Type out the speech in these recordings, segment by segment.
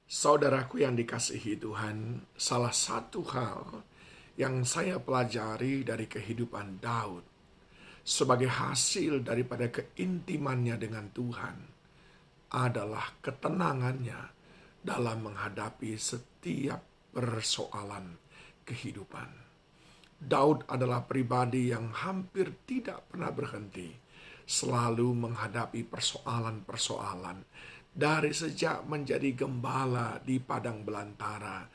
Saudaraku yang dikasihi Tuhan, salah satu hal yang saya pelajari dari kehidupan Daud sebagai hasil daripada keintimannya dengan Tuhan adalah ketenangannya dalam menghadapi setiap persoalan kehidupan. Daud adalah pribadi yang hampir tidak pernah berhenti, selalu menghadapi persoalan-persoalan. Dari sejak menjadi gembala di padang belantara,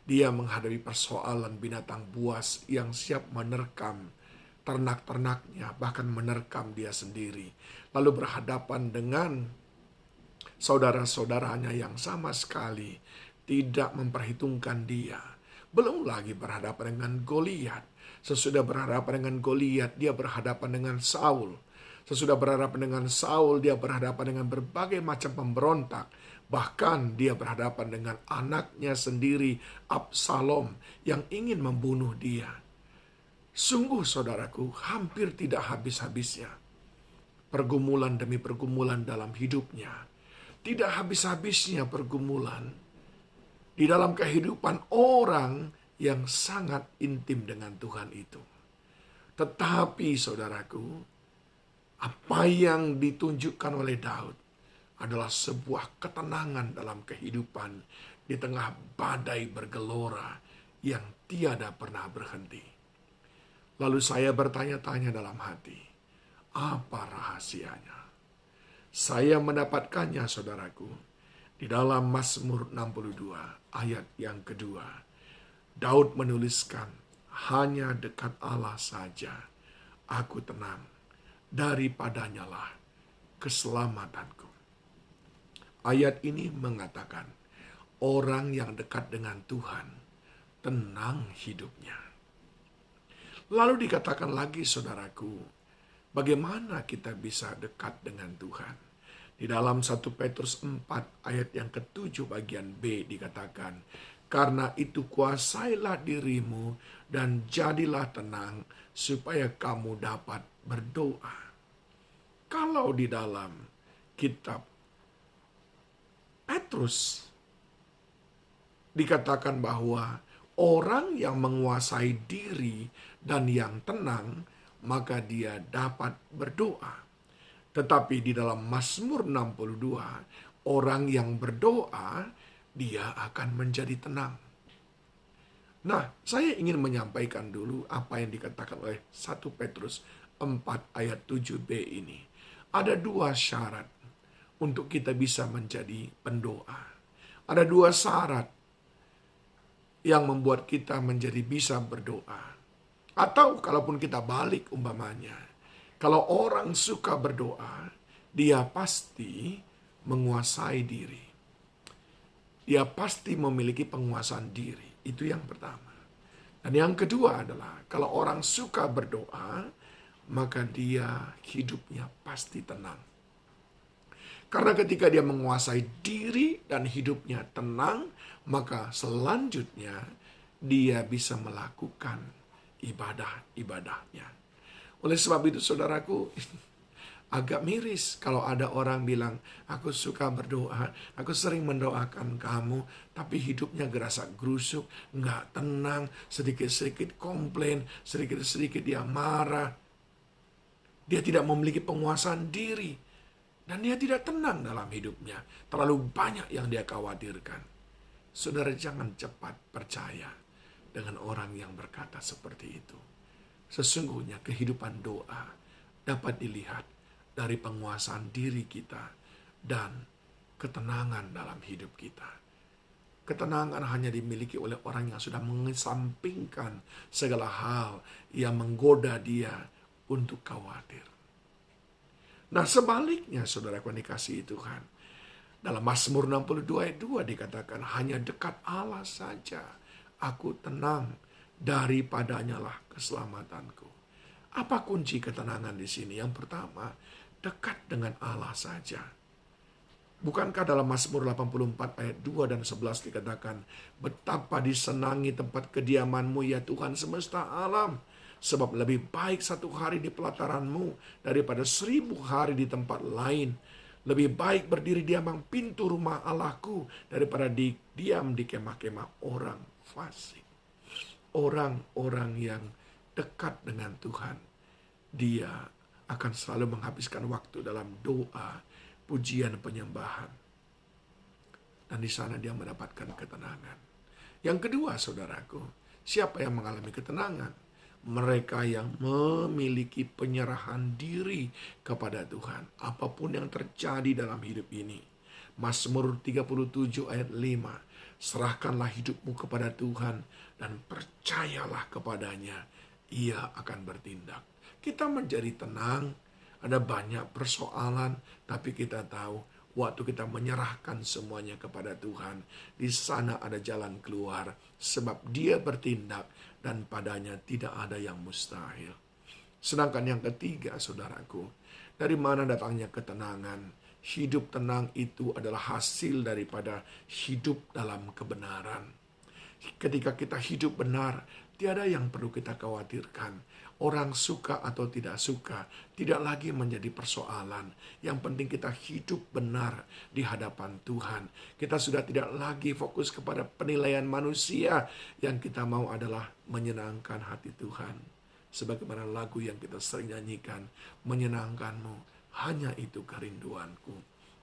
dia menghadapi persoalan binatang buas yang siap menerkam ternak-ternaknya, bahkan menerkam dia sendiri. Lalu berhadapan dengan saudara-saudaranya yang sama sekali tidak memperhitungkan dia. Belum lagi berhadapan dengan Goliat. Sesudah berhadapan dengan Goliat, dia berhadapan dengan Saul. Sesudah berhadapan dengan Saul, dia berhadapan dengan berbagai macam pemberontak. Bahkan dia berhadapan dengan anaknya sendiri, Absalom, yang ingin membunuh dia. Sungguh saudaraku, hampir tidak habis-habisnya pergumulan demi pergumulan dalam hidupnya. Tidak habis-habisnya pergumulan di dalam kehidupan orang yang sangat intim dengan Tuhan itu. Tetapi saudaraku, apa yang ditunjukkan oleh Daud adalah sebuah ketenangan dalam kehidupan di tengah badai bergelora yang tiada pernah berhenti. Lalu saya bertanya-tanya dalam hati, apa rahasianya? Saya mendapatkannya, saudaraku, di dalam Mazmur 62 ayat yang kedua. Daud menuliskan, hanya dekat Allah saja aku tenang, daripadanya lah keselamatanku. Ayat ini mengatakan, orang yang dekat dengan Tuhan, tenang hidupnya. Lalu dikatakan lagi, saudaraku, bagaimana kita bisa dekat dengan Tuhan? Di dalam 1 Petrus 4 ayat yang ke-7 bagian B dikatakan, karena itu kuasailah dirimu dan jadilah tenang supaya kamu dapat berdoa. Kalau di dalam kitab Petrus dikatakan bahwa orang yang menguasai diri dan yang tenang, maka dia dapat berdoa. Tetapi di dalam Mazmur 62, orang yang berdoa, dia akan menjadi tenang. Nah, saya ingin menyampaikan dulu apa yang dikatakan oleh 1 Petrus 4 ayat 7b ini. Ada dua syarat untuk kita bisa menjadi pendoa. Ada dua syarat yang membuat kita menjadi bisa berdoa. Atau kalaupun kita balik umpamanya, kalau orang suka berdoa, dia pasti menguasai diri. Dia pasti memiliki penguasaan diri. Itu yang pertama. Dan yang kedua adalah, kalau orang suka berdoa, maka dia hidupnya pasti tenang. Karena ketika dia menguasai diri dan hidupnya tenang, maka selanjutnya dia bisa melakukan ibadah-ibadahnya. Oleh sebab itu saudaraku, agak miris kalau ada orang bilang, aku suka berdoa, aku sering mendoakan kamu, tapi hidupnya gerasa gerusuk, nggak tenang, sedikit-sedikit komplain, sedikit-sedikit dia marah. Dia tidak memiliki penguasaan diri, dan dia tidak tenang dalam hidupnya. Terlalu banyak yang dia khawatirkan. Saudara, jangan cepat percaya dengan orang yang berkata seperti itu. Sesungguhnya kehidupan doa dapat dilihat dari penguasaan diri kita dan ketenangan dalam hidup kita. Ketenangan hanya dimiliki oleh orang yang sudah mengesampingkan segala hal yang menggoda dia untuk khawatir. Nah, sebaliknya saudaraku yang dikasihi Tuhan, dalam Mazmur 62 ayat 2 dikatakan, hanya dekat Allah saja aku tenang, daripadanya lah keselamatanku. Apa kunci ketenangan di sini? Yang pertama, dekat dengan Allah saja. Bukankah dalam Mazmur 84 ayat 2 dan 11 dikatakan, betapa disenangi tempat kediamanmu ya Tuhan semesta alam. Sebab lebih baik 1 hari di pelataranmu daripada 1000 hari di tempat lain. Lebih baik berdiri di ambang pintu rumah Allahku daripada diam di kemah-kemah orang fasik. Orang-orang yang dekat dengan Tuhan, dia akan selalu menghabiskan waktu dalam doa, pujian, penyembahan. Dan di sana dia mendapatkan ketenangan. Yang kedua, saudaraku, siapa yang mengalami ketenangan? Mereka yang memiliki penyerahan diri kepada Tuhan. Apapun yang terjadi dalam hidup ini. Mazmur 37 ayat 5. Serahkanlah hidupmu kepada Tuhan dan percayalah kepadanya. Ia akan bertindak. Kita menjadi tenang, ada banyak persoalan, tapi kita tahu waktu kita menyerahkan semuanya kepada Tuhan, di sana ada jalan keluar, sebab Dia bertindak dan padanya tidak ada yang mustahil. Sedangkan yang ketiga, saudaraku, dari mana datangnya ketenangan? Hidup tenang itu adalah hasil daripada hidup dalam kebenaran. Ketika kita hidup benar, tiada yang perlu kita khawatirkan. Orang suka atau tidak suka tidak lagi menjadi persoalan. Yang penting kita hidup benar di hadapan Tuhan. Kita sudah tidak lagi fokus kepada penilaian manusia. Yang kita mau adalah menyenangkan hati Tuhan. Sebagaimana lagu yang kita sering nyanyikan, menyenangkanmu, hanya itu kerinduanku.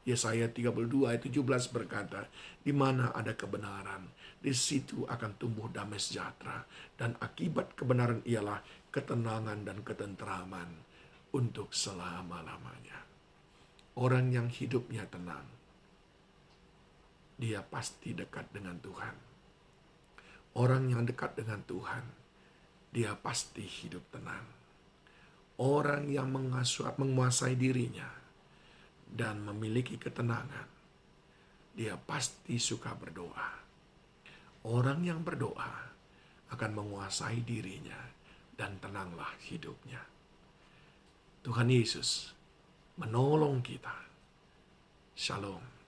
Yesaya 32 ayat 17 berkata, di mana ada kebenaran, di situ akan tumbuh damai sejahtera. Dan akibat kebenaran ialah ketenangan dan ketenteraman untuk selama-lamanya. Orang yang hidupnya tenang, dia pasti dekat dengan Tuhan. Orang yang dekat dengan Tuhan, dia pasti hidup tenang. Orang yang menguasai dirinya dan memiliki ketenangan, dia pasti suka berdoa. Orang yang berdoa akan menguasai dirinya dan tenanglah hidupnya. Tuhan Yesus menolong kita. Shalom.